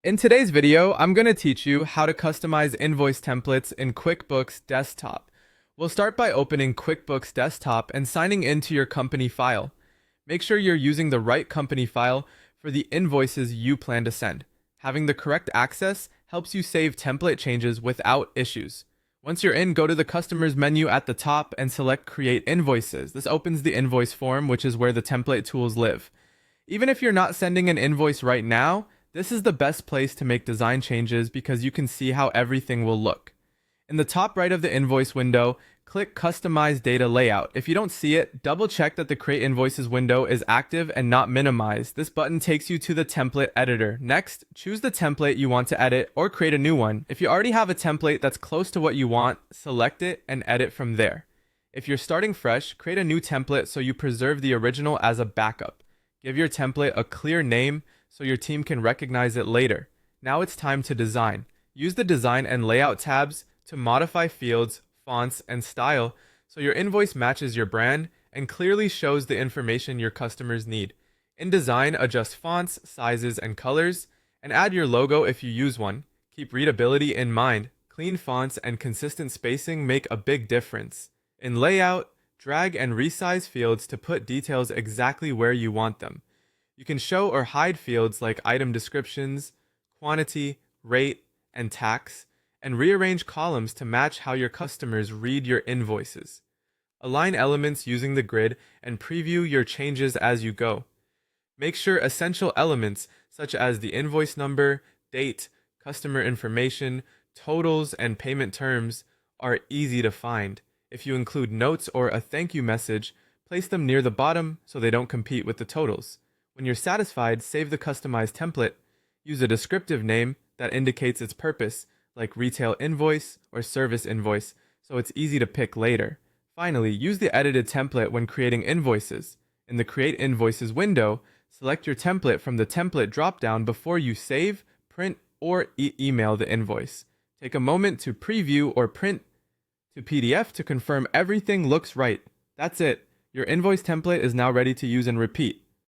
In today's video, I'm going to teach you how to customize invoice templates in QuickBooks Desktop. We'll start by opening QuickBooks Desktop and signing into your company file. Make sure you're using the right company file for the invoices you plan to send. Having the correct access helps you save template changes without issues. Once you're in, go to the Customers menu at the top and select Create Invoices. This opens the invoice form, which is where the template tools live. Even if you're not sending an invoice right now, this is the best place to make design changes because you can see how everything will look. In the top right of the invoice window, click Customize Data Layout. If you don't see it, double check that the Create Invoices window is active and not minimized. This button takes you to the template editor. Next, choose the template you want to edit or create a new one. If you already have a template that's close to what you want, select it and edit from there. If you're starting fresh, create a new template so you preserve the original as a backup. Give your template a clear name so your team can recognize it later. Now it's time to design. Use the Design and Layout tabs to modify fields, fonts, and style so your invoice matches your brand and clearly shows the information your customers need. In Design, adjust fonts, sizes, and colors, and add your logo if you use one. Keep readability in mind. Clean fonts and consistent spacing make a big difference. In Layout, drag and resize fields to put details exactly where you want them. You can show or hide fields like item descriptions, quantity, rate, and tax, and rearrange columns to match how your customers read your invoices. Align elements using the grid and preview your changes as you go. Make sure essential elements such as the invoice number, date, customer information, totals, and payment terms are easy to find. If you include notes or a thank you message, place them near the bottom so they don't compete with the totals. When you're satisfied, save the customized template. Use a descriptive name that indicates its purpose, like retail invoice or service invoice, so it's easy to pick later. Finally, use the edited template when creating invoices. In the Create Invoices window, select your template from the template dropdown before you save, print, or email the invoice. Take a moment to preview or print to PDF to confirm everything looks right. That's it. Your invoice template is now ready to use and repeat.